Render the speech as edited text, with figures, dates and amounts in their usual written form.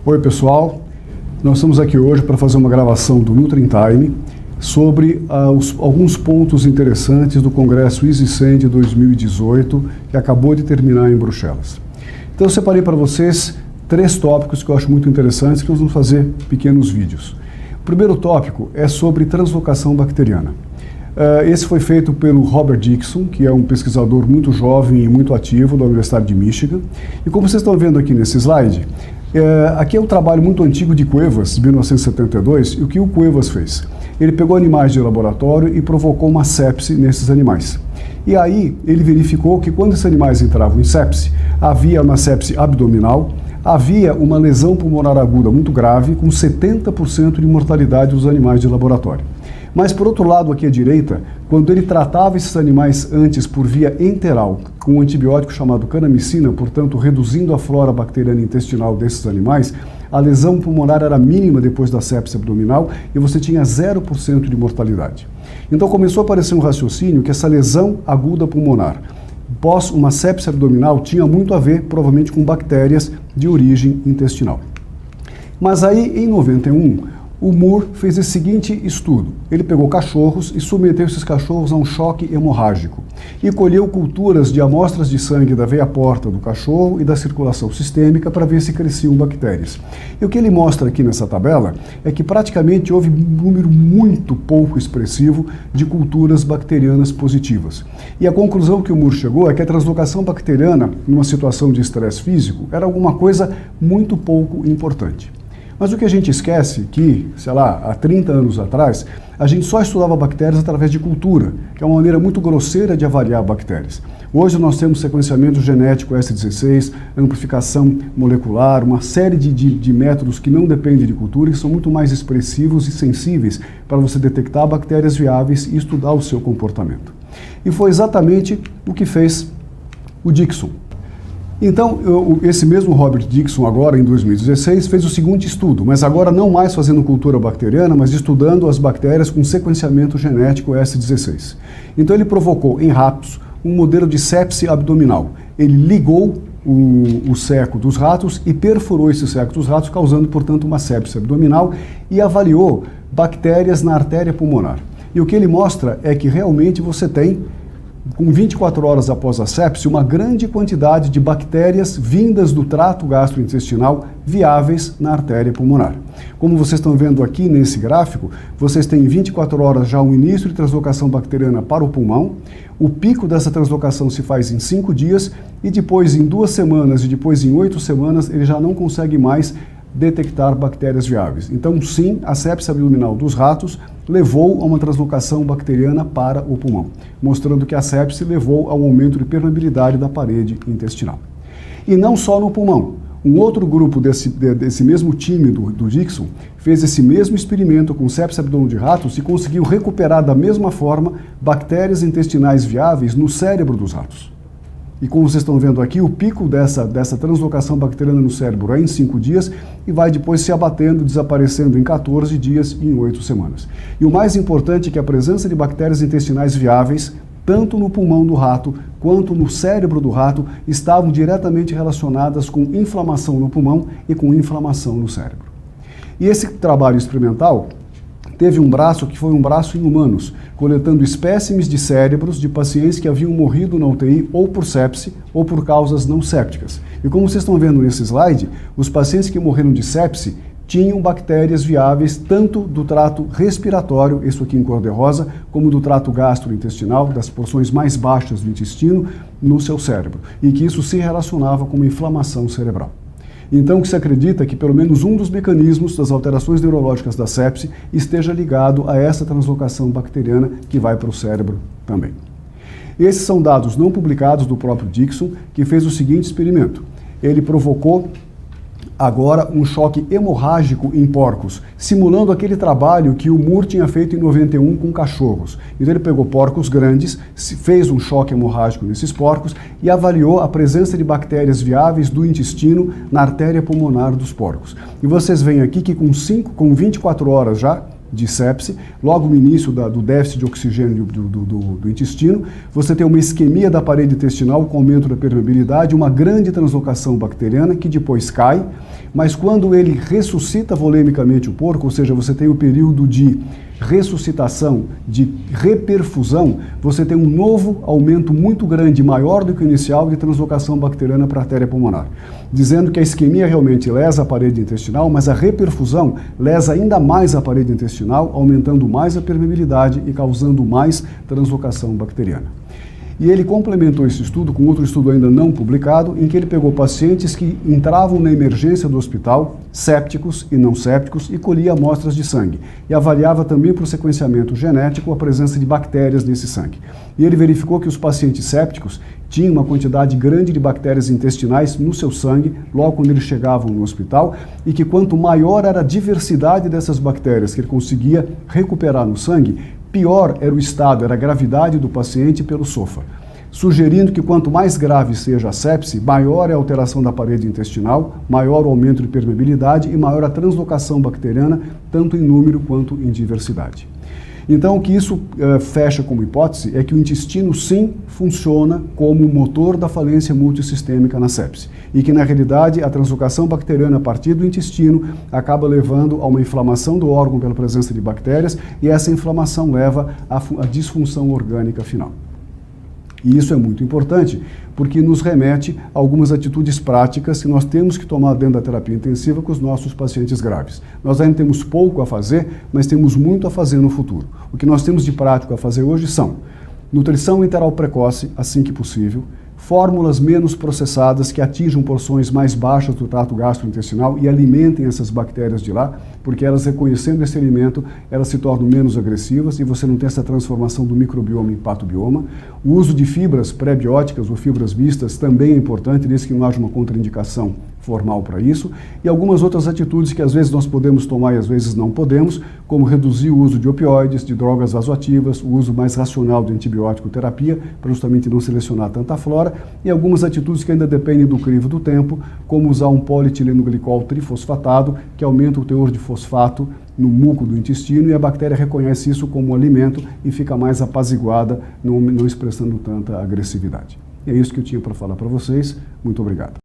Oi pessoal, nós estamos aqui hoje para fazer uma gravação do NutriTime sobre alguns pontos interessantes do Congresso EasySend de 2018 que acabou de terminar em Bruxelas. Então eu separei para vocês 3 tópicos que eu acho muito interessantes que nós vamos fazer pequenos vídeos. O primeiro tópico é sobre translocação bacteriana. Esse foi feito pelo Robert Dixon, que é um pesquisador muito jovem e muito ativo da Universidade de Michigan. E como vocês estão vendo aqui nesse slide, aqui é um trabalho muito antigo de Cuevas, de 1972, e o que o Cuevas fez? Ele pegou animais de laboratório e provocou uma sepse nesses animais. E aí ele verificou que quando esses animais entravam em sepse, havia uma sepse abdominal, havia uma lesão pulmonar aguda muito grave, com 70% de mortalidade dos animais de laboratório. Mas, por outro lado, aqui à direita, quando ele tratava esses animais antes por via enteral, com um antibiótico chamado canamicina, portanto, reduzindo a flora bacteriana intestinal desses animais, a lesão pulmonar era mínima depois da sepse abdominal e você tinha 0% de mortalidade. Então, começou a aparecer um raciocínio que essa lesão aguda pulmonar, pós uma sepse abdominal, tinha muito a ver, provavelmente, com bactérias de origem intestinal. Mas aí, em 91, o Moore fez esse seguinte estudo. Ele pegou cachorros e submeteu esses cachorros a um choque hemorrágico e colheu culturas de amostras de sangue da veia porta do cachorro e da circulação sistêmica para ver se cresciam bactérias. E o que ele mostra aqui nessa tabela é que praticamente houve um número muito pouco expressivo de culturas bacterianas positivas. E a conclusão que o Moore chegou é que a translocação bacteriana, numa situação de estresse físico, era alguma coisa muito pouco importante. Mas o que a gente esquece que, sei lá, há 30 anos atrás, a gente só estudava bactérias através de cultura, que é uma maneira muito grosseira de avaliar bactérias. Hoje nós temos sequenciamento genético S16, amplificação molecular, uma série de métodos que não dependem de cultura e são muito mais expressivos e sensíveis para você detectar bactérias viáveis e estudar o seu comportamento. E foi exatamente o que fez o Dixon. Então, esse mesmo Robert Dixon, agora em 2016, fez o seguinte estudo, mas agora não mais fazendo cultura bacteriana, mas estudando as bactérias com sequenciamento genético S16. Então, ele provocou em ratos um modelo de sepse abdominal. Ele ligou o seco dos ratos e perfurou esse seco dos ratos, causando, portanto, uma sepse abdominal e avaliou bactérias na artéria pulmonar. E o que ele mostra é que realmente você tem, com 24 horas após a sepse, uma grande quantidade de bactérias vindas do trato gastrointestinal viáveis na artéria pulmonar. Como vocês estão vendo aqui nesse gráfico, vocês têm em 24 horas já um início de translocação bacteriana para o pulmão, o pico dessa translocação se faz em 5 dias e depois em 2 semanas e depois em 8 semanas ele já não consegue mais detectar bactérias viáveis. Então, sim, a sepse abdominal dos ratos levou a uma translocação bacteriana para o pulmão, mostrando que a sepse levou ao aumento de permeabilidade da parede intestinal. E não só no pulmão. Um outro grupo desse mesmo time do Dixon fez esse mesmo experimento com sepse abdominal de ratos e conseguiu recuperar da mesma forma bactérias intestinais viáveis no cérebro dos ratos. E como vocês estão vendo aqui, o pico dessa translocação bacteriana no cérebro é em 5 dias e vai depois se abatendo, desaparecendo em 14 dias e em 8 semanas. E o mais importante é que a presença de bactérias intestinais viáveis, tanto no pulmão do rato quanto no cérebro do rato, estavam diretamente relacionadas com inflamação no pulmão e com inflamação no cérebro. E esse trabalho experimental teve um braço que foi um braço em humanos, coletando espécimes de cérebros de pacientes que haviam morrido na UTI ou por sepse ou por causas não sépticas. E como vocês estão vendo nesse slide, os pacientes que morreram de sepse tinham bactérias viáveis tanto do trato respiratório, isso aqui em cor de rosa, como do trato gastrointestinal, das porções mais baixas do intestino, no seu cérebro, e que isso se relacionava com uma inflamação cerebral. Então, que se acredita que pelo menos um dos mecanismos das alterações neurológicas da sepse esteja ligado a essa translocação bacteriana que vai para o cérebro também. Esses são dados não publicados do próprio Dixon, que fez o seguinte experimento. Ele provocou agora um choque hemorrágico em porcos, simulando aquele trabalho que o Moore tinha feito em 91 com cachorros. Então ele pegou porcos grandes, fez um choque hemorrágico nesses porcos e avaliou a presença de bactérias viáveis do intestino na artéria pulmonar dos porcos. E vocês veem aqui que com 24 horas já de sepse, logo no início do déficit de oxigênio do intestino. Você tem uma isquemia da parede intestinal com aumento da permeabilidade, uma grande translocação bacteriana que depois cai, mas quando ele ressuscita volemicamente o porco, ou seja, você tem o período de ressuscitação, de reperfusão, você tem um novo aumento muito grande, maior do que o inicial, de translocação bacteriana para a artéria pulmonar, dizendo que a isquemia realmente lesa a parede intestinal, mas a reperfusão lesa ainda mais a parede intestinal, aumentando mais a permeabilidade e causando mais translocação bacteriana. E ele complementou esse estudo com outro estudo ainda não publicado, em que ele pegou pacientes que entravam na emergência do hospital, sépticos e não sépticos, e colhia amostras de sangue. E avaliava também para o sequenciamento genético a presença de bactérias nesse sangue. E ele verificou que os pacientes sépticos tinham uma quantidade grande de bactérias intestinais no seu sangue, logo quando eles chegavam no hospital, e que quanto maior era a diversidade dessas bactérias que ele conseguia recuperar no sangue, pior era o estado, era a gravidade do paciente pelo SOFA, sugerindo que quanto mais grave seja a sepse, maior é a alteração da parede intestinal, maior o aumento de permeabilidade e maior a translocação bacteriana, tanto em número quanto em diversidade. Então, o que isso fecha como hipótese é que o intestino, sim, funciona como motor da falência multissistêmica na sepse. E que, na realidade, a translocação bacteriana a partir do intestino acaba levando a uma inflamação do órgão pela presença de bactérias, e essa inflamação leva à disfunção orgânica final. E isso é muito importante, porque nos remete a algumas atitudes práticas que nós temos que tomar dentro da terapia intensiva com os nossos pacientes graves. Nós ainda temos pouco a fazer, mas temos muito a fazer no futuro. O que nós temos de prático a fazer hoje são nutrição enteral precoce, assim que possível, fórmulas menos processadas que atinjam porções mais baixas do trato gastrointestinal e alimentem essas bactérias de lá, porque elas, reconhecendo esse alimento, elas se tornam menos agressivas e você não tem essa transformação do microbioma em patobioma. O uso de fibras pré-bióticas ou fibras mistas também é importante, desde que não haja uma contraindicação formal para isso, e algumas outras atitudes que às vezes nós podemos tomar e às vezes não podemos, como reduzir o uso de opioides, de drogas vasoativas, o uso mais racional de antibiótico terapia, para justamente não selecionar tanta flora, e algumas atitudes que ainda dependem do crivo do tempo, como usar um polietileno-glicol trifosfatado, que aumenta o teor de fosfato no muco do intestino, e a bactéria reconhece isso como alimento e fica mais apaziguada, não expressando tanta agressividade. E é isso que eu tinha para falar para vocês. Muito obrigado.